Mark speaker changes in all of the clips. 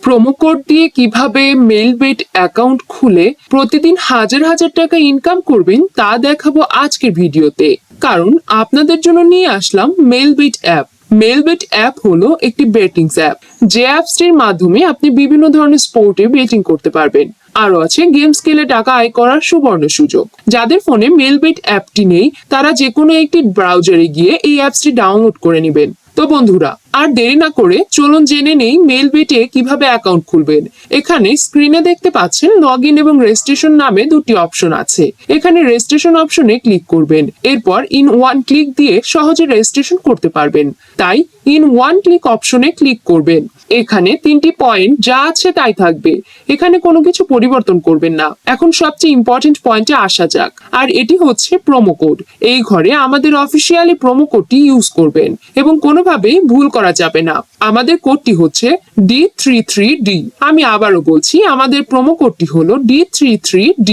Speaker 1: Promo code দিয়ে কিভাবে Melbet account খুলে প্রতিদিন হাজার হাজার টাকা ইনকাম করবেন তা দেখাবো আজকের ভিডিওতে। কারণ আপনাদের জন্য নিয়ে আসলাম মেলবেট অ্যাপ। মেলবেট অ্যাপ হলো একটি বেটিংস অ্যাপ, যে অ্যাপসটির মাধ্যমে আপনি বিভিন্ন ধরনের স্পোর্টে বেটিং করতে পারবেন। আরো আছে গেমস খেলে টাকা আয় করার সুবর্ণ সুযোগ। যাদের ফোনে মেলবেট অ্যাপটি নেই তারা যে কোনো একটি ব্রাউজারে গিয়ে এই অ্যাপসটি ডাউনলোড করে নেবেন। তো বন্ধুরা, আর দেরি না করে চলুন জেনে নেই মেলবেটে কিভাবে অ্যাকাউন্ট খুলবেন। এখানে স্ক্রিনে দেখতে পাচ্ছেন লগ ইন এবং রেজিস্ট্রেশন নামে দুটি অপশন আছে। এখানে রেজিস্ট্রেশন অপশনে ক্লিক করবেন, এরপর ইন ওয়ান ক্লিক দিয়ে সহজে রেজিস্ট্রেশন করতে পারবেন। তাই ইন ওয়ান ক্লিক অপশনে ক্লিক করবেন। এখানে তিনটি পয়েন্ট যা আছে তাই থাকবে, এখানে কোনো কিছু পরিবর্তন করবেন না। এখন সবচেয়ে ইম্পর্টেন্ট পয়েন্টে আসা যাক, আর এটি হচ্ছে প্রোমো কোড। এই ঘরে আমাদের অফিসিয়ালি প্রোমো কোডটি ইউজ করবেন এবং কোনোভাবেই ভুল করা যাবে না। আমাদের কোডটি হচ্ছে D33D। আমি আবারও বলছি, আমাদের প্রোমো কোডটি হলো D33D।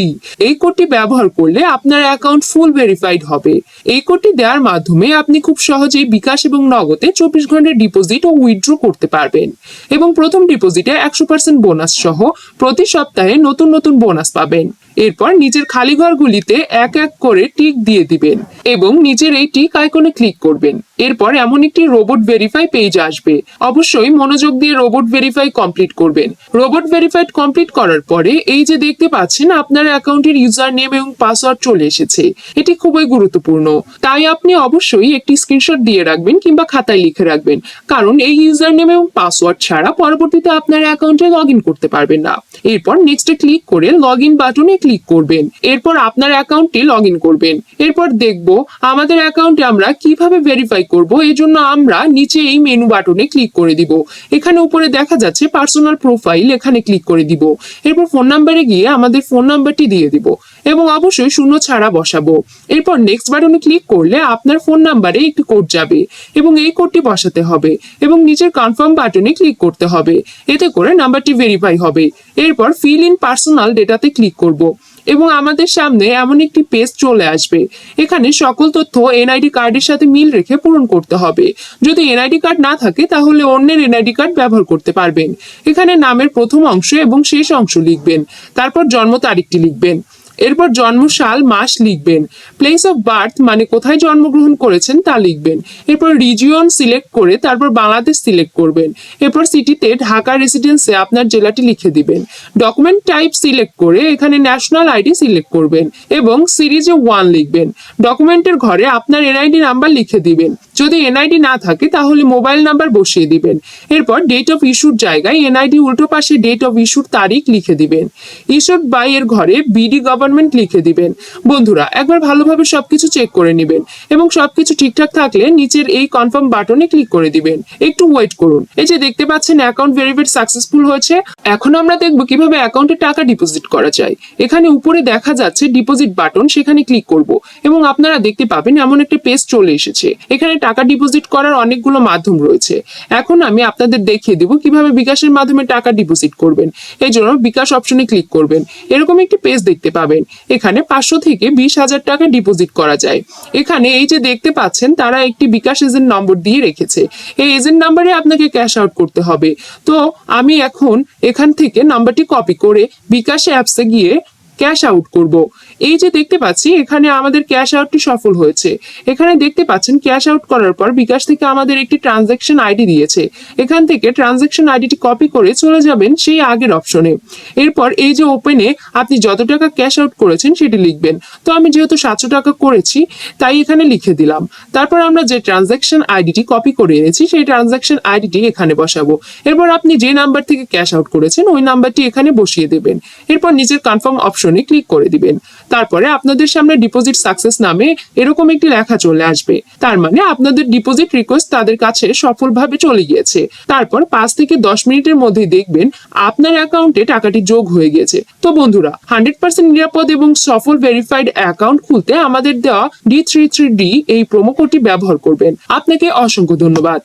Speaker 1: এই কোডটি ব্যবহার করলে আপনার অ্যাকাউন্ট ফুল ভেরিফাইড হবে। এই কোডটি দেওয়ার মাধ্যমে আপনি খুব সহজেই বিকাশ এবং নগদে 24 ঘন্টার ডিপোজিট ও উইথড্র করতে পারবেন এবং প্রথম ডিপোজিটে 100% বোনাস সহ প্রতি সপ্তাহে নতুন নতুন বোনাস পাবেন। এরপর নিচের খালি ঘরগুলিতে এক এক করে টিক দিয়ে দিবেন এবং নিচের এই টিক আইকনে ক্লিক করবেন। এরপর এমন একটি রোবট ভেরিফাই পেজ আসবে। অবশ্যই মনোযোগ দিয়ে রোবট ভেরিফাই কমপ্লিট করবেন। রোবট ভেরিফাইড কমপ্লিট করার পরে এই যে দেখতে পাচ্ছেন আপনার অ্যাকাউন্টের ইউজার নেম এবং পাসওয়ার্ড চলে এসেছে। এটি খুবই গুরুত্বপূর্ণ, তাই আপনি অবশ্যই একটি স্ক্রিনশট দিয়ে রাখবেন কিংবা খাতায় লিখে রাখবেন, কারণ এই ইউজার নেম এবং পাসওয়ার্ড ছাড়া পরবর্তীতে আপনার অ্যাকাউন্টে লগ ইন করতে পারবেন না। এরপর নেক্সটে ক্লিক করে লগ ইন বাটনে ক্লিক করবেন। এরপর আপনার অ্যাকাউন্টটি লগ ইন করবেন। এরপর দেখব আমাদের অ্যাকাউন্টে আমরা কিভাবে ভেরিফাই করব। এই জন্য আমরা নিচে এই মেনু বাটনে ক্লিক করে দিব। এখানে উপরে দেখা যাচ্ছে পার্সোনাল প্রোফাইল, এখানে ক্লিক করে দিব। এরপর ফোন নাম্বারে গিয়ে আমাদের ফোন নাম্বারটি দিয়ে দিব এবং অবশ্যই শূন্য ছাড়া বসাবো। এরপর নেক্সট বাটনে ক্লিক করলে আপনার ফোন নাম্বারে একটি কোড যাবে এবং এই কোডটি বসাতে হবে এবং নিচের কনফার্ম বাটনে ক্লিক করতে হবে। এতে করে নাম্বারটি ভেরিফাই হবে। এরপর ফিল ইন পার্সোনাল ডেটাতে ক্লিক করব এবং আমাদের সামনে এমন একটি পেজ চলে আসবে। এখানে সকল তথ্য এনআইডি কার্ডের সাথে মিল রেখে পূরণ করতে হবে। যদি এনআইডি কার্ড না থাকে তাহলে অন্যের এনআইডি কার্ড ব্যবহার করতে পারবেন। এখানে নামের প্রথম অংশ এবং শেষ অংশ লিখবেন, তারপর জন্ম তারিখটি লিখবেন, এরপর জন্ম সাল মাস লিখবেন, প্লেস অফ বার্থ মানে কোথায় জন্মগ্রহণ করেছেন তা লিখবেন, এরপর রিজিয়ন সিলেক্ট করে তারপর বাংলাদেশ সিলেক্ট করবেন, এরপর সিটিতে ঢাকা রেসিডেন্সে আপনার জেলাটি লিখে দিবেন, ডকুমেন্ট টাইপ সিলেক্ট করে এখানে ন্যাশনাল আইডি সিলেক্ট করবেন এবং সিরিজে 1 লিখবেন। ডকুমেন্টের ঘরে আপনার এনআইডি নাম্বার লিখে দিবেন। যদি এনআইডি না থাকে তাহলে মোবাইল নাম্বার বসিয়ে দিবেন। এরপর ডেট অফ ইস্যুর জায়গায় এনআইডি উল্টো পাশে ডেট অফ ইস্যুর তারিখ লিখে দিবেন। ইস্যুড বাই এর ঘরে বিডি গভর্নমেন্ট লিখে দিবেন। বন্ধুরা, একবার ভালোভাবে সবকিছু চেক করে নেবেন এবং সবকিছু ঠিকঠাক থাকলে নিচের এই কনফার্ম বাটনে ক্লিক করে দিবেন। একটু ওয়েট করুন। এই যে দেখতে পাচ্ছেন অ্যাকাউন্ট ভেরিফাইড সাকসেসফুল হয়েছে। এখন আমরা দেখব কিভাবে অ্যাকাউন্টে টাকা ডিপোজিট করা যায়। এখানে উপরে দেখা যাচ্ছে ডিপোজিট বাটন, সেখানে ক্লিক করব এবং আপনারা দেখতে পাবেন এমন একটা পেজ চলে এসেছে। এখানে টাকা ডিপোজিট করার অনেকগুলো মাধ্যম রয়েছে। এখন আমি আপনাদের দেখিয়ে দেব কিভাবে বিকাশের মাধ্যমে টাকা ডিপোজিট করবেন। এই জন্য বিকাশ অপশনে ক্লিক করবেন। এরকম একটি পেজ দেখতে পাবেন। এখানে 500 থেকে 20,000 টাকা ডিপোজিট করা যায়। এখানে এই যে দেখতে পাচ্ছেন তারা একটি বিকাশ এজেন্ট নম্বর দিয়ে রেখেছে। এই এজেন্ট নাম্বারে আপনাকে ক্যাশ আউট করতে হবে। তো আমি এখন এখান থেকে নাম্বারটি কপি করে বিকাশ অ্যাপসে গিয়ে ক্যাশ আউট করব। এই যে দেখতে পাচ্ছি এখানে আমাদের ক্যাশ আউটটি সফল হয়েছে। এখানে দেখতে পাচ্ছেন ক্যাশ আউট করার পর বিকাশ থেকে আমাদের একটি ট্রানজ্যাকশন আইডি দিয়েছে। এখান থেকে ট্রানজ্যাকশন আইডিটি কপি করে চলে যাবেন সেই আগের অপশনে। এরপর এই যে ওপেনে আপনি যত টাকা ক্যাশ আউট করেছেন সেটি লিখবেন। তো আমি যেহেতু 700 টাকা করেছি তাই এখানে লিখে দিলাম। তারপর আমরা যে ট্রানজ্যাকশন আইডিটি কপি করে এনেছি সেই ট্রানজ্যাকশন আইডিটি এখানে বসাবো। এরপর আপনি যে নাম্বার থেকে ক্যাশ আউট করেছেন ওই নাম্বারটি এখানে বসিয়ে দেবেন। এরপর নিচের কনফার্ম অপশন ক্লিক করে দিবেন। তারপরে আপনাদের সামনে ডিপোজিট সাকসেস নামে এরকম একটি লেখা চলে আসবে। তার মানে আপনাদের ডিপোজিট রিকোয়েস্ট তাদের কাছে সফলভাবে চলে গিয়েছে। তারপর 5 থেকে 10 মিনিটের মধ্যে দেখবেন আপনার অ্যাকাউন্টে টাকাটি যোগ হয়ে গেছে। তো বন্ধুরা, 100% নিরাপদ এবং সফল ভেরিফাইড অ্যাকাউন্ট খুলতে আমাদের দেওয়া D33D এই প্রোমো কোডটি ব্যবহার করবেন। আপনাকে অসংখ্য ধন্যবাদ।